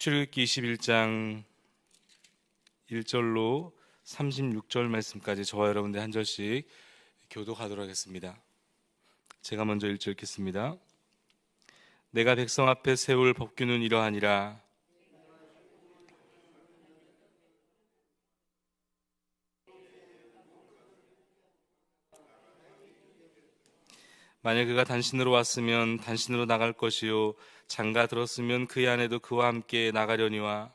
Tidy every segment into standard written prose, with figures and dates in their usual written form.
출애굽기 21장 1절로 36절 말씀까지 저와 여러분들 한 절씩 교독하도록 하겠습니다. 제가 먼저 1절 읽겠습니다. 내가 백성 앞에 세울 법규는 이러하니라. 만일 그가 단신으로 왔으면 단신으로 나갈 것이요 장가 들었으면 그의 아내도 그와 함께 나가려니와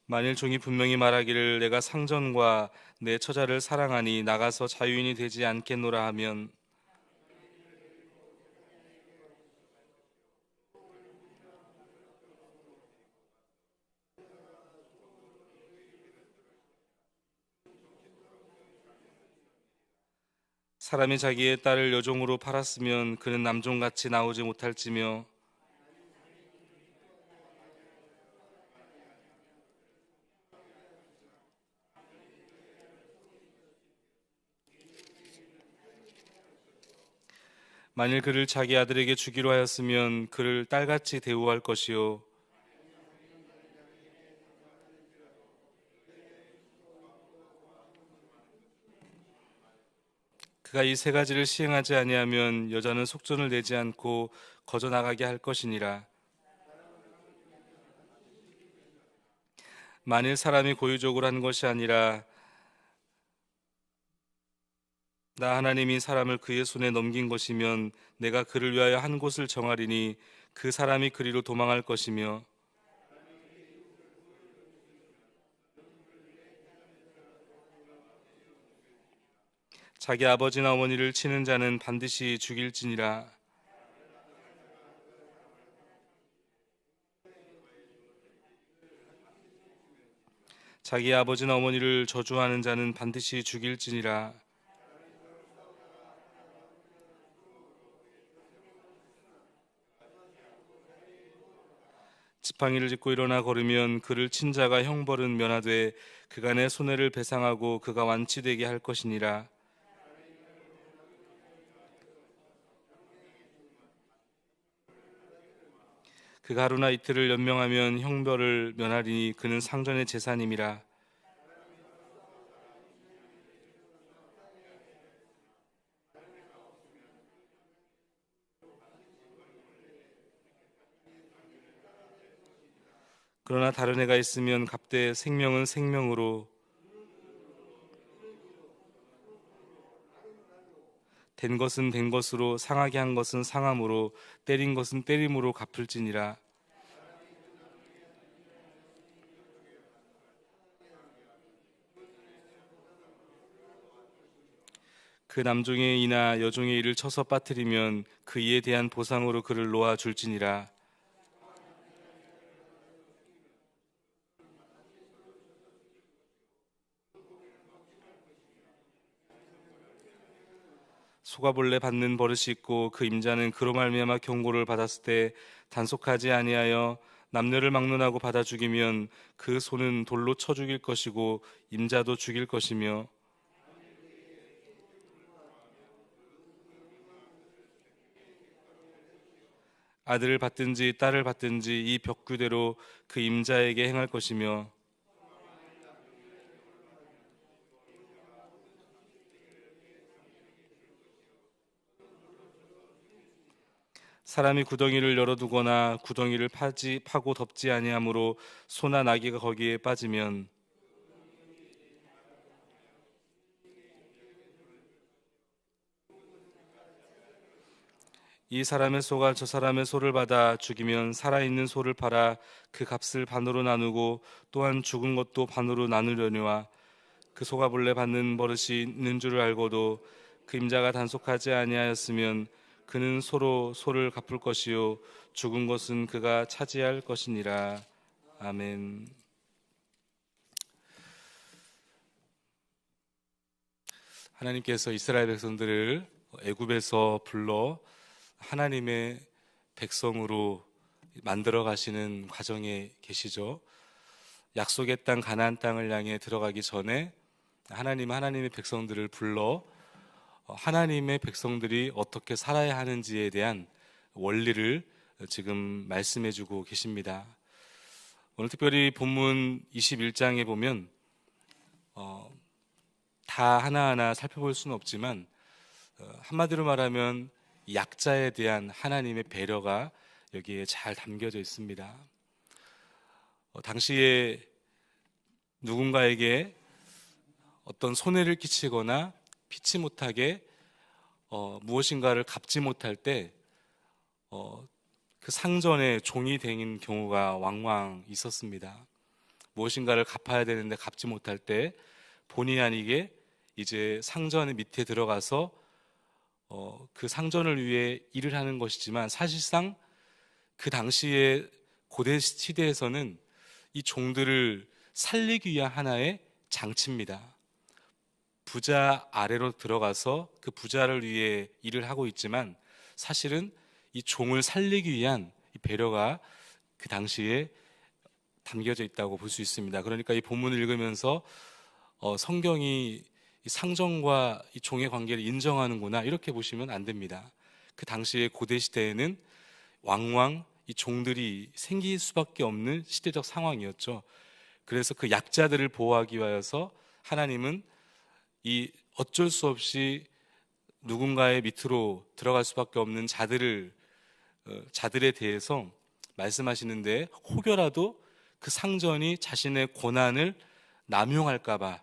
만일 종이 분명히 말하기를 내가 상전과 내 처자를 사랑하니 나가서 자유인이 되지 않겠노라 하면 사람이 자기의 딸을 여종으로 팔았으면 그는 남종같이 나오지 못할지며 만일 그를 자기 아들에게 주기로 하였으면 그를 딸같이 대우할 것이요 그가 이 세 가지를 시행하지 아니하면 여자는 속전을 내지 않고 거저 나가게 할 것이니라. 만일 사람이 고의적으로 한 것이 아니라 나 하나님이 사람을 그의 손에 넘긴 것이면 내가 그를 위하여 한 곳을 정하리니 그 사람이 그리로 도망할 것이며 자기 아버지나 어머니를 치는 자는 반드시 죽일지니라. 자기 아버지나 어머니를 저주하는 자는 반드시 죽일지니라. 지팡이를 짚고 일어나 걸으면 그를 친 자가 형벌은 면하되 그가 내 손해를 배상하고 그가 완치되게 할 것이니라. 그가 하루나 이틀을 연명하면 형벌을 면하리니 그는 상전의 재산임이라. 그러나 다른 애가 있으면 갑되 생명은 생명으로 된 것은 된 것으로 상하게 한 것은 상함으로 때린 것은 때림으로 갚을지니라. 그 남종의 이나 여종의 이를 쳐서 빠뜨리면 그 이에 대한 보상으로 그를 놓아 줄지니라. 소가 본래 받는 버릇이 있고 그 임자는 그로 말미암아 경고를 받았을 때 단속하지 아니하여 남녀를 막론하고 받아 죽이면 그 소는 돌로 쳐 죽일 것이고 임자도 죽일 것이며 아들을 받든지 딸을 받든지 이 벽규대로 그 임자에게 행할 것이며 사람이 구덩이를 열어두거나 구덩이를 파고 덮지 아니하므로 소나 나귀가 거기에 빠지면 이 사람의 소가 저 사람의 소를 받아 죽이면 살아있는 소를 팔아 그 값을 반으로 나누고 또한 죽은 것도 반으로 나누려니와 그 소가 본래 받는 버릇이 있는 줄을 알고도 그 임자가 단속하지 아니하였으면 그는 소로 소를 갚을 것이요 죽은 것은 그가 차지할 것이니라. 아멘. 하나님께서 이스라엘 백성들을 애굽에서 불러 하나님의 백성으로 만들어 가시는 과정에 계시죠. 약속의 땅 가나안 땅을 향해 들어가기 전에 하나님은 하나님의 백성들을 불러 하나님의 백성들이 어떻게 살아야 하는지에 대한 원리를 지금 말씀해 주고 계십니다. 오늘 특별히 본문 21장에 보면 다 하나하나 살펴볼 수는 없지만 한마디로 말하면 약자에 대한 하나님의 배려가 여기에 잘 담겨져 있습니다. 당시에 누군가에게 어떤 손해를 끼치거나 피치 못하게 무엇인가를 갚지 못할 때 그 상전에 종이 된 경우가 왕왕 있었습니다. 무엇인가를 갚아야 되는데 갚지 못할 때 본의 아니게 이제 상전 밑에 들어가서 그 상전을 위해 일을 하는 것이지만, 사실상 그 당시에 고대 시대에서는 이 종들을 살리기 위한 하나의 장치입니다. 부자 아래로 들어가서 그 부자를 위해 일을 하고 있지만, 사실은 이 종을 살리기 위한 이 배려가 그 당시에 담겨져 있다고 볼 수 있습니다. 그러니까 이 본문을 읽으면서 성경이 이 상전과 이 종의 관계를 인정하는구나, 이렇게 보시면 안 됩니다. 그 당시에 고대 시대에는 왕왕 이 종들이 생길 수밖에 없는 시대적 상황이었죠. 그래서 그 약자들을 보호하기 위하여서 하나님은 이 어쩔 수 없이 누군가의 밑으로 들어갈 수밖에 없는 자들에 대해서 말씀하시는데, 혹여라도 그 상전이 자신의 고난을 남용할까봐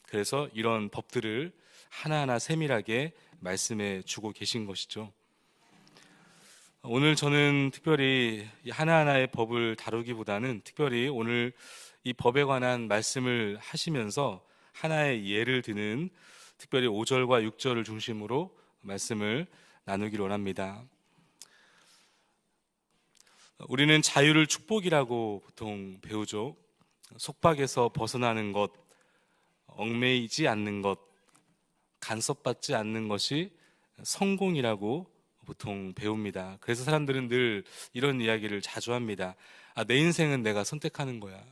그래서 이런 법들을 하나하나 세밀하게 말씀해 주고 계신 것이죠. 오늘 저는 특별히 하나하나의 법을 다루기보다는 특별히 오늘 이 법에 관한 말씀을 하시면서 하나의 예를 드는 특별히 5절과 6절을 중심으로 말씀을 나누기를 원합니다. 우리는 자유를 축복이라고 보통 배우죠. 속박에서 벗어나는 것, 얽매이지 않는 것, 간섭받지 않는 것이 성공이라고 보통 배웁니다. 그래서 사람들은 늘 이런 이야기를 자주 합니다. 내 인생은 내가 선택하는 거야.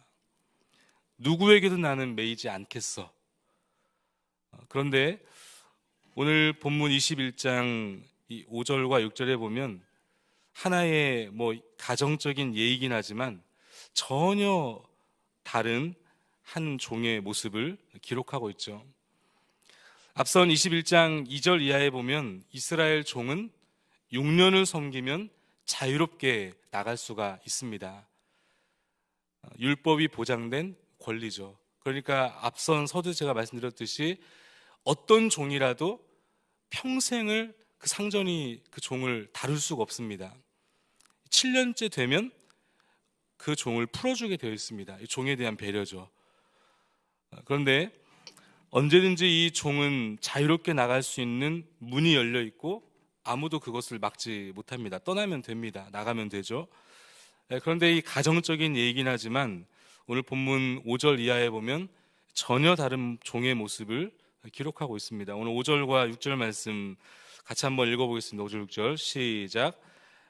누구에게도 나는 매이지 않겠어. 그런데 오늘 본문 21장 5절과 6절에 보면 하나의 가정적인 예이긴 하지만 전혀 다른 한 종의 모습을 기록하고 있죠. 앞선 21장 2절 이하에 보면 이스라엘 종은 6년을 섬기면 자유롭게 나갈 수가 있습니다. 율법이 보장된 권리죠. 그러니까 앞선 서두 제가 말씀드렸듯이 어떤 종이라도 평생을 그 상전이 그 종을 다룰 수가 없습니다. 7년째 되면 그 종을 풀어주게 되어 있습니다. 이 종에 대한 배려죠. 그런데 언제든지 이 종은 자유롭게 나갈 수 있는 문이 열려 있고 아무도 그것을 막지 못합니다. 떠나면 됩니다. 나가면 되죠. 그런데 이 가정적인 얘기긴 하지만 오늘 본문 5절 이하에 보면 전혀 다른 종의 모습을 기록하고 있습니다. 오늘 5절과 6절 말씀 같이 한번 읽어보겠습니다. 5절 6절 시작.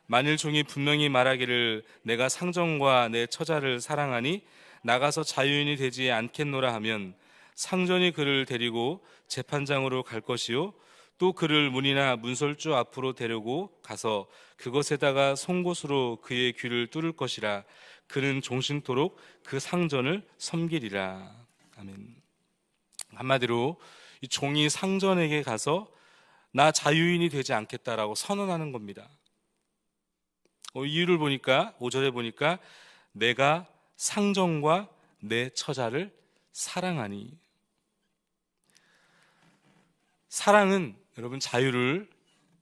만일 종이 분명히 말하기를 내가 상전과 내 처자를 사랑하니 나가서 자유인이 되지 않겠노라 하면 상전이 그를 데리고 재판장으로 갈 것이요 또 그를 문이나 문설주 앞으로 데리고 가서 그것에다가 송곳으로 그의 귀를 뚫을 것이라. 그는 종신토록 그 상전을 섬기리라. 아멘. 한마디로 이 종이 상전에게 가서 나 자유인이 되지 않겠다라고 선언하는 겁니다. 이유를 보니까 5절에 보니까 내가 상전과 내 처자를 사랑하니. 사랑은 여러분 자유를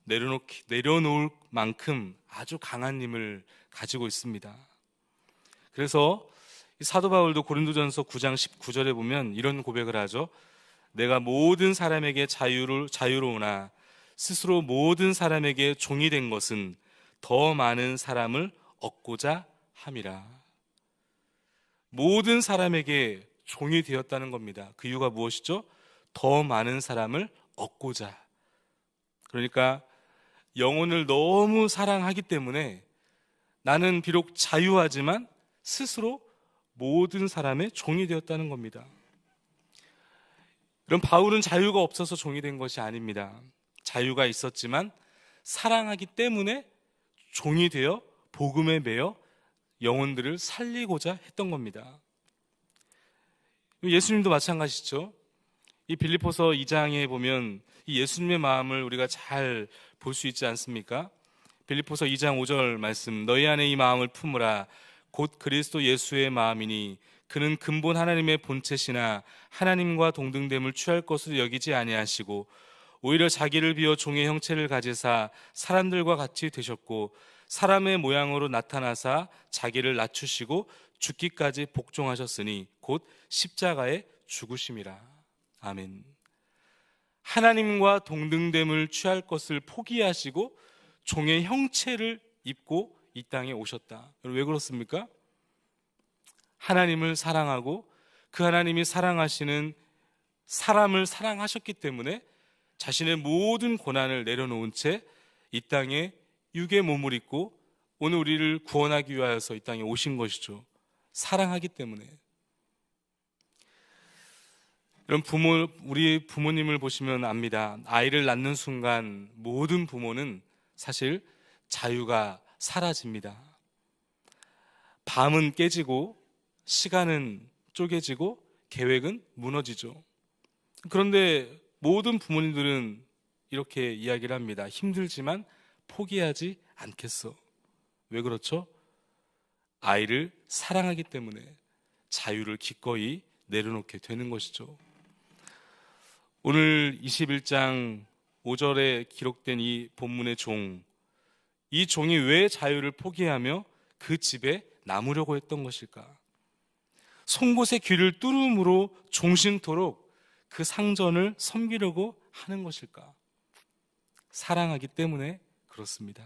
내려놓을 만큼 아주 강한 힘을 가지고 있습니다. 그래서 사도 바울도 고린도전서 9장 19절에 보면 이런 고백을 하죠. 내가 모든 사람에게 자유로우나 스스로 모든 사람에게 종이 된 것은 더 많은 사람을 얻고자 함이라. 모든 사람에게 종이 되었다는 겁니다. 그 이유가 무엇이죠? 더 많은 사람을 얻고자. 그러니까 영혼을 너무 사랑하기 때문에 나는 비록 자유하지만 스스로 모든 사람의 종이 되었다는 겁니다. 이런 바울은 자유가 없어서 종이 된 것이 아닙니다. 자유가 있었지만 사랑하기 때문에 종이 되어 복음에 매여 영혼들을 살리고자 했던 겁니다. 예수님도 마찬가지죠. 이 빌립보서 2장에 보면 이 예수님의 마음을 우리가 잘 볼 수 있지 않습니까? 빌립보서 2장 5절 말씀, 너희 안에 이 마음을 품으라. 곧 그리스도 예수의 마음이니 그는 근본 하나님의 본체시나 하나님과 동등됨을 취할 것으로 여기지 아니하시고 오히려 자기를 비워 종의 형체를 가지사 사람들과 같이 되셨고 사람의 모양으로 나타나사 자기를 낮추시고 죽기까지 복종하셨으니 곧 십자가에 죽으심이라. 아멘. 하나님과 동등됨을 취할 것을 포기하시고 종의 형체를 입고 이 땅에 오셨다. 왜 그렇습니까? 하나님을 사랑하고 그 하나님이 사랑하시는 사람을 사랑하셨기 때문에 자신의 모든 고난을 내려놓은 채 이 땅에 육의 몸을 입고 오늘 우리를 구원하기 위하여서 이 땅에 오신 것이죠. 사랑하기 때문에. 여러분, 우리 부모님을 보시면 압니다. 아이를 낳는 순간 모든 부모는 사실 자유가 사라집니다. 밤은 깨지고 시간은 쪼개지고 계획은 무너지죠. 그런데 모든 부모님들은 이렇게 이야기를 합니다. 힘들지만 포기하지 않겠어. 왜 그렇죠? 아이를 사랑하기 때문에 자유를 기꺼이 내려놓게 되는 것이죠. 오늘 21장 5절에 기록된 이 본문의 종, 이 종이 왜 자유를 포기하며 그 집에 남으려고 했던 것일까? 송곳의 귀를 뚫음으로 종신토록 그 상전을 섬기려고 하는 것일까? 사랑하기 때문에 그렇습니다.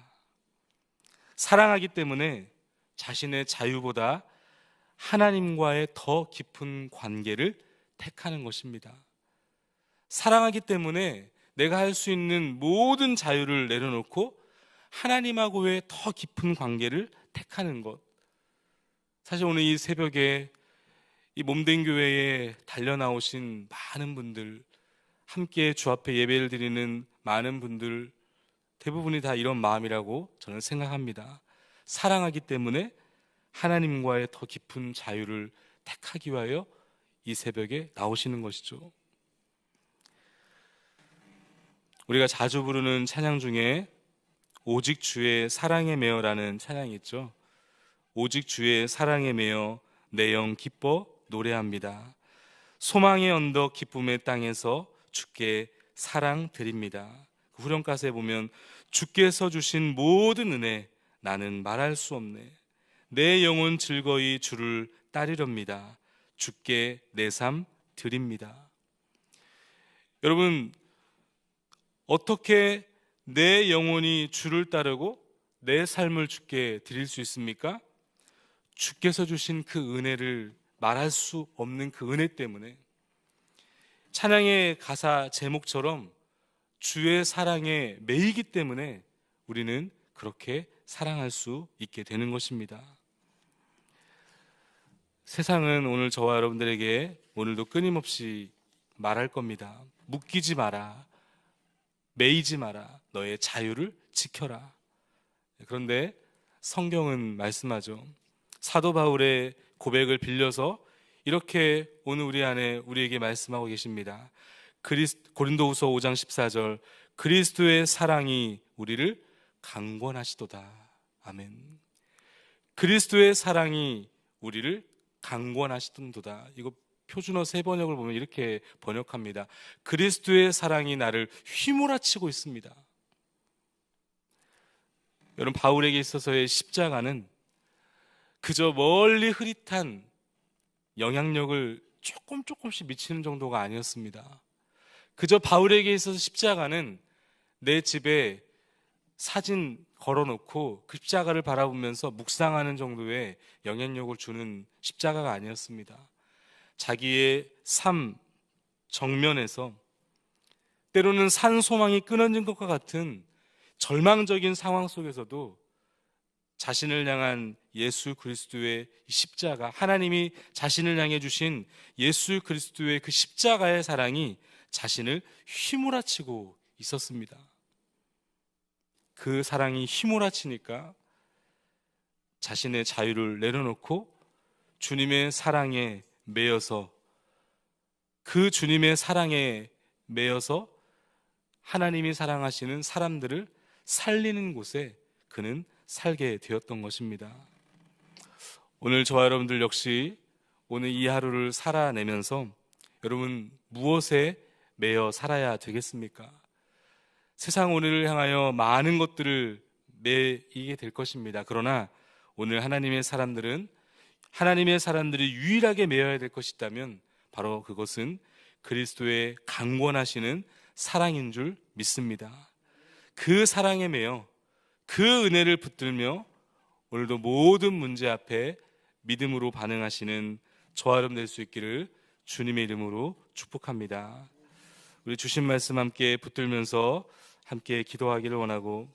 사랑하기 때문에 자신의 자유보다 하나님과의 더 깊은 관계를 택하는 것입니다. 사랑하기 때문에 내가 할 수 있는 모든 자유를 내려놓고 하나님하고의 더 깊은 관계를 택하는 것. 사실 오늘 이 새벽에 이 몸된 교회에 달려나오신 많은 분들, 함께 주 앞에 예배를 드리는 많은 분들 대부분이 다 이런 마음이라고 저는 생각합니다. 사랑하기 때문에 하나님과의 더 깊은 자유를 택하기 위하여 이 새벽에 나오시는 것이죠. 우리가 자주 부르는 찬양 중에 오직 주의 사랑에 매여라는 찬양이 있죠. 오직 주의 사랑에 매여 내 영 기뻐 노래합니다. 소망의 언덕 기쁨의 땅에서 주께 사랑 드립니다. 그 후렴가사에 보면 주께서 주신 모든 은혜 나는 말할 수 없네. 내 영혼 즐거이 주를 따르렵니다. 주께 내 삶 드립니다. 여러분, 어떻게 내 영혼이 주를 따르고 내 삶을 주께 드릴 수 있습니까? 주께서 주신 그 은혜를 말할 수 없는 그 은혜 때문에. 찬양의 가사 제목처럼 주의 사랑에 매이기 때문에 우리는 그렇게 사랑할 수 있게 되는 것입니다. 세상은 오늘 저와 여러분들에게 오늘도 끊임없이 말할 겁니다. 묶이지 마라, 매이지 마라, 너의 자유를 지켜라. 그런데 성경은 말씀하죠. 사도 바울의 고백을 빌려서 이렇게 오늘 우리 안에 우리에게 말씀하고 계십니다. 고린도후서 5장 14절, 그리스도의 사랑이 우리를 강권하시도다. 아멘. 그리스도의 사랑이 우리를 강권하시던도다. 이거 표준어 세 번역을 보면 이렇게 번역합니다. 그리스도의 사랑이 나를 휘몰아치고 있습니다. 여러분, 바울에게 있어서의 십자가는 그저 멀리 흐릿한 영향력을 조금씩 미치는 정도가 아니었습니다. 그저 바울에게 있어서 십자가는 내 집에 사진 걸어놓고 그 십자가를 바라보면서 묵상하는 정도의 영향력을 주는 십자가가 아니었습니다. 자기의 삶 정면에서 때로는 산 소망이 끊어진 것과 같은 절망적인 상황 속에서도 자신을 향한 예수 그리스도의 십자가, 하나님이 자신을 향해 주신 예수 그리스도의 그 십자가의 사랑이 자신을 휘몰아치고 있었습니다. 그 사랑이 휘몰아치니까 자신의 자유를 내려놓고 주님의 사랑에 매여서, 그 주님의 사랑에 매여서 하나님이 사랑하시는 사람들을 살리는 곳에 그는 살게 되었던 것입니다. 오늘 저와 여러분들 역시 오늘 이 하루를 살아내면서 여러분 무엇에 매여 살아야 되겠습니까? 세상 오늘을 향하여 많은 것들을 매이게 될 것입니다. 그러나 오늘 하나님의 사람들이 유일하게 매여야 될 것이 있다면 바로 그것은 그리스도의 강권하시는 사랑인 줄 믿습니다. 그 사랑에 매여 그 은혜를 붙들며 오늘도 모든 문제 앞에 믿음으로 반응하시는 저와 여러분 될 수 있기를 주님의 이름으로 축복합니다. 우리 주신 말씀 함께 붙들면서 함께 기도하기를 원하고,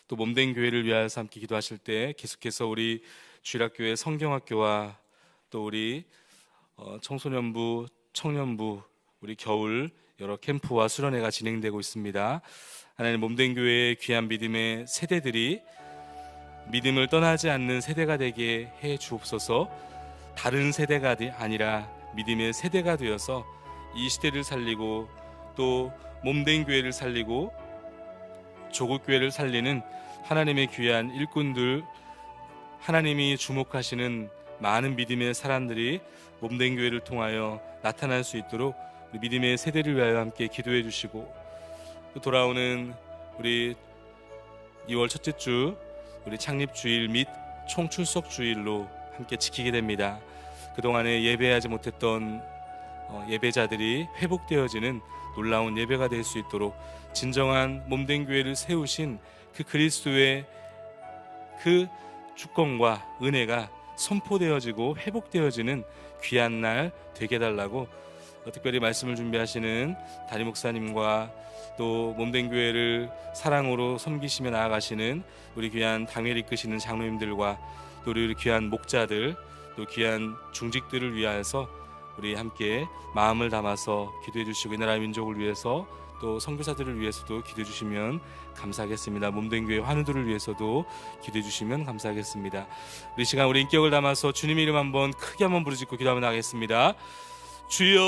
또 몸된 교회를 위하여서 함께 기도하실 때 계속해서 우리 주일학교의 성경학교와 또 우리 청소년부, 청년부, 우리 겨울 여러 캠프와 수련회가 진행되고 있습니다. 하나님, 몸된 교회의 귀한 믿음의 세대들이 믿음을 떠나지 않는 세대가 되게 해 주옵소서. 다른 세대가 아니라 믿음의 세대가 되어서 이 시대를 살리고 또 몸된 교회를 살리고 조국 교회를 살리는 하나님의 귀한 일꾼들, 하나님이 주목하시는 많은 믿음의 사람들이 몸된 교회를 통하여 나타날 수 있도록 우리 믿음의 세대를 위하여 함께 기도해 주시고, 또 돌아오는 우리 2월 첫째 주 우리 창립 주일 및 총출석 주일로 함께 지키게 됩니다. 그동안에 예배하지 못했던 예배자들이 회복되어지는 놀라운 예배가 될 수 있도록 진정한 몸된 교회를 세우신 그 그리스도의 그 주권과 은혜가 선포되어지고 회복되어지는 귀한 날 되게 해달라고 특별히 말씀을 준비하시는 담임 목사님과 또 몸된 교회를 사랑으로 섬기시며 나아가시는 우리 귀한 당회를 이끄시는 장로님들과 또 우리 귀한 목자들, 또 귀한 중직들을 위하여서 우리 함께 마음을 담아서 기도해 주시고, 이 나라 민족을 위해서 또 선교사들을 위해서도 기도해 주시면 감사하겠습니다. 몸된 교회 환우들을 위해서도 기도해 주시면 감사하겠습니다. 우리 시간 우리 인격을 담아서 주님의 이름 한번 크게 한번 부르짖고 기도하며 나가겠습니다. 주여